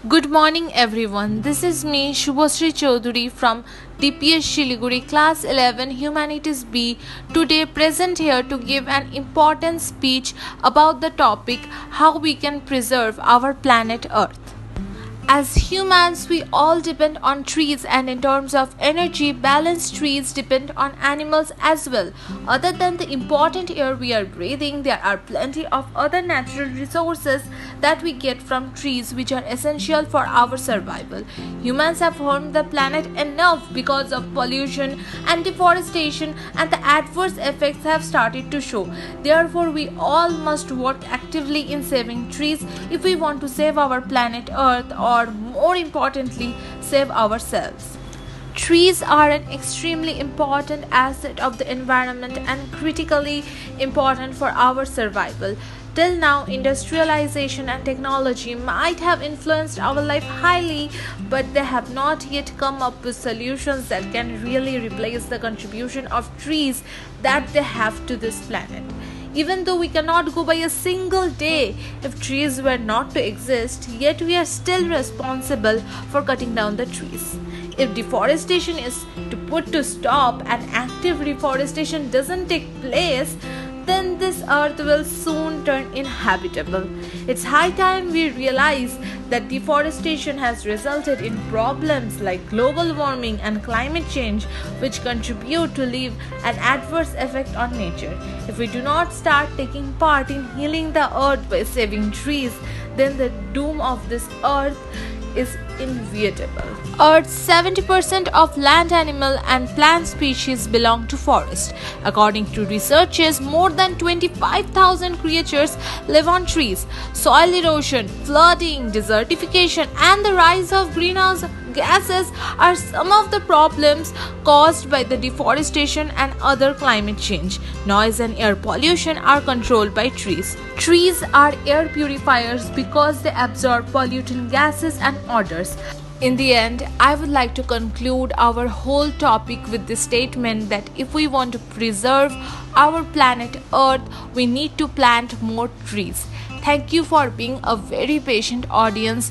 Good morning, everyone. This is me, Shubhasri Chaudhary from DPS Shiliguri, Class 11, Humanities B. Today, present here to give an important speech about the topic how we can preserve our planet Earth. As humans, we all depend on trees, and in terms of energy, balanced trees depend on animals as well. Other than the important air we are breathing, there are plenty of other natural resources that we get from trees which are essential for our survival. Humans have harmed the planet enough because of pollution and deforestation, and the adverse effects have started to show. Therefore, we all must work actively in saving trees if we want to save our planet Earth, or more importantly, save ourselves. Trees are an extremely important asset of the environment and critically important for our survival. Till now, industrialization and technology might have influenced our life highly, but they have not yet come up with solutions that can really replace the contribution of trees that they have to this planet. Even though we cannot go by a single day if trees were not to exist, yet we are still responsible for cutting down the trees. If deforestation is to put to stop and active reforestation doesn't take place, then this earth will soon turn inhabitable. It's high time we realize that deforestation has resulted in problems like global warming and climate change, which contribute to leave an adverse effect on nature. If we do not start taking part in healing the earth by saving trees, then the doom of this earth is inevitable. Earth's 70% of land animal and plant species belong to forest. According to researchers, more than 25,000 creatures live on trees. Soil erosion, flooding, desertification, and the rise of greenhouse gases are some of the problems caused by the deforestation and other climate change. Noise and air pollution are controlled by trees. Trees are air purifiers because they absorb pollutant gases and odors. In the end, I would like to conclude our whole topic with the statement that if we want to preserve our planet Earth, we need to plant more trees. Thank you for being a very patient audience.